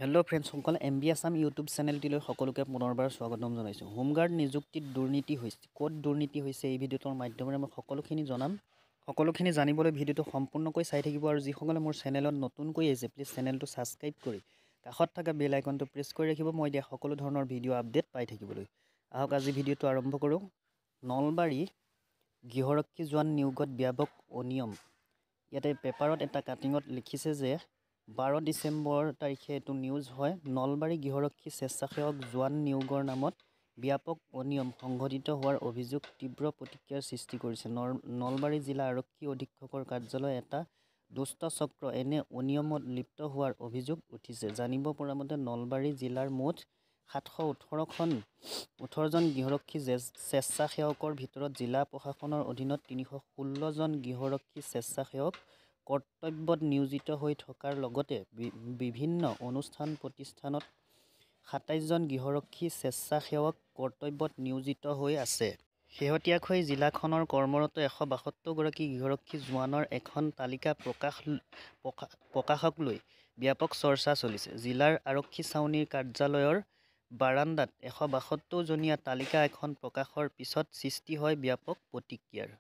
Hello' ফ্ৰেণ্ডসকল, MB Assam YouTube চেনেলটিলৈ সকলোকে পুনৰবাৰ স্বাগতম জনাইছোঁ। হোমগাৰ্ড নিযুক্তিত দুৰ্নীতি হৈছে, ক'ত দুৰ্নীতি হৈছে এই ভিডিঅ'টোৰ মাধ্যমেৰে মই সকলোখিনি জনাম। সকলোখিনি জানিবলৈ ভিডিঅ'টো সম্পূৰ্ণকৈ চাই থাকিব আৰু যিসকলে মোৰ চেনেলত নতুনকৈ আহিছে প্লিজ চেনেলটো ছাবস্ক্ৰাইব কৰি কাষত থকা বেল আইকনটো প্ৰেছ কৰি ৰাখিব মই দিয়া সকলো ধৰণৰ ভিডিঅ' আপডেট পাই থাকিবলৈ। আহক আজি ভিডিঅ'টো আৰম্ভ কৰোঁ। নলবাৰী গৃহৰক্ষী জোৱান নিয়োগত ব্যাপক অনিয়ম। ইয়াতে পেপাৰত এটা কাটিঙত লিখিছে যে 12 ডিচেম্বৰ তাৰিখে এইটো নিউজ হয়। নলবাৰী গৃহৰক্ষী স্বেচ্ছাসেৱক জোৱান নিয়োগৰ নামত ব্যাপক অনিয়ম সংঘটিত হোৱাৰ অভিযোগ তীব্ৰ প্ৰতিক্ৰিয়াৰ সৃষ্টি কৰিছে। নলবাৰী জিলা আৰক্ষী অধীক্ষকৰ কাৰ্যালয়ে এটা দুষ্ট চক্ৰ এনে অনিয়মত লিপ্ত হোৱাৰ অভিযোগ উঠিছে। জানিব পৰা মতে নলবাৰী জিলাৰ মুঠ 718 জন গৃহৰক্ষী স্বেচ্ছাসেৱকৰ ভিতৰত জিলা প্ৰশাসনৰ অধীনত 316 জন গৃহৰক্ষী স্বেচ্ছাসেৱক কৰ্তব্যত নিয়োজিত হৈ থকাৰ লগতে বিভিন্ন অনুষ্ঠান প্ৰতিষ্ঠানত 27 জন গৃহৰক্ষী স্বেচ্ছাসেৱক কৰ্তব্যত নিয়োজিত হৈ আছে। শেহতীয়াকৈ জিলাখনৰ কৰ্মৰত 172 গৰাকী গৃহৰক্ষী জোৱানৰ এখন তালিকা প্ৰকাশক লৈ ব্যাপক চৰ্চা চলিছে। জিলাৰ আৰক্ষী ছাউনীৰ কাৰ্যালয়ৰ বাৰাণ্ডাত 172 জনীয়া তালিকা এখন প্ৰকাশৰ পিছত সৃষ্টি হয় ব্যাপক প্ৰতিক্ৰিয়াৰ।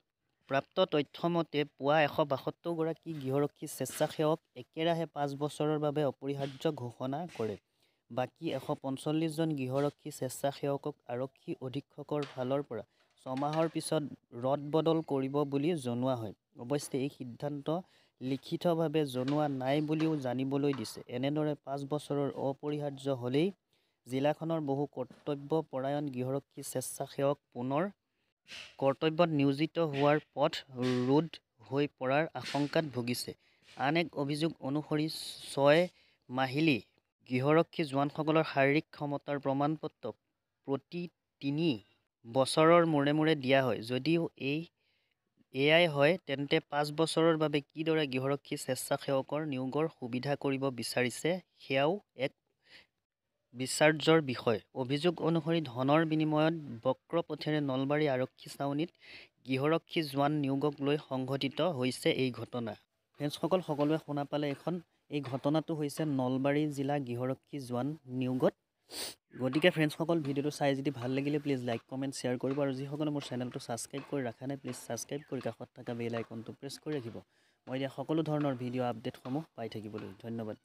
প্ৰাপ্ত তথ্য মতে পুৱা 172 গৰাকী গৃহৰক্ষী স্বেচ্ছাসেৱক একেৰাহে 5 বছৰৰ বাবে অপৰিহাৰ্য ঘোষণা কৰে। বাকী 145 জন গৃহৰক্ষী স্বেচ্ছাসেৱকক আৰক্ষী অধীক্ষকৰ ফালৰ পৰা 6 মাহৰ পিছত ৰদ-বদল কৰিব বুলি জনোৱা হয়। অৱশ্যে এই সিদ্ধান্ত লিখিতভাৱে জনোৱা নাই বুলিও জানিবলৈ দিছে। এনেদৰে 5 বছৰৰ অপৰিহাৰ্য হ'লেই জিলাখনৰ বহু কৰ্তব্যপৰায়ণ গৃহৰক্ষী স্বেচ্ছাসেৱক পুনৰ কৰ্তব্যত নিয়োজিত হোৱাৰ পথ ৰোধ হৈ পৰাৰ আশংকাত ভুগিছে। আন এক অভিযোগ অনুসৰি 6 মাহিলী গৃহৰক্ষী জোৱানসকলৰ শাৰীৰিক ক্ষমতাৰ প্ৰমাণপত্ৰ প্ৰতি 3 বছৰৰ মূৰে মূৰে দিয়া হয়। যদিও এয়াই হয় তেন্তে 5 বছৰৰ বাবে কিদৰে গৃহৰক্ষী স্বেচ্ছাসেৱকৰ নিয়োগৰ সুবিধা কৰিব বিচাৰিছে সেয়াও এক বিচাৰ্যৰ বিষয়। অভিযোগ অনুসৰি ধনৰ বিনিময়ত বক্ৰ পথেৰে নলবাৰী আৰক্ষী ছাউনীত গৃহৰক্ষী জোৱান নিয়োগক লৈ সংঘটিত হৈছে এই ঘটনা। ফ্ৰেণ্ডসকল, সকলোৱে শুনা পালে এই ঘটনাটো হৈছে নলবাৰী জিলা গৃহৰক্ষী জোৱান নিয়োগত। গতিকে ফ্ৰেণ্ডসকল, ভিডিঅ'টো চাই যদি ভাল লাগিলে প্লিজ লাইক কমেণ্ট শ্বেয়াৰ কৰিব আৰু যিসকলে মোৰ চেনেলটো ছাবস্ক্ৰাইব কৰি ৰখা নাই প্লিজ ছাবস্ক্ৰাইব কৰি কাষত থকা বেল আইকনটো প্ৰেছ কৰি ৰাখিব মই দিয়া সকলো ধৰণৰ ভিডিঅ' আপডেটসমূহ পাই থাকিবলৈ। ধন্যবাদ।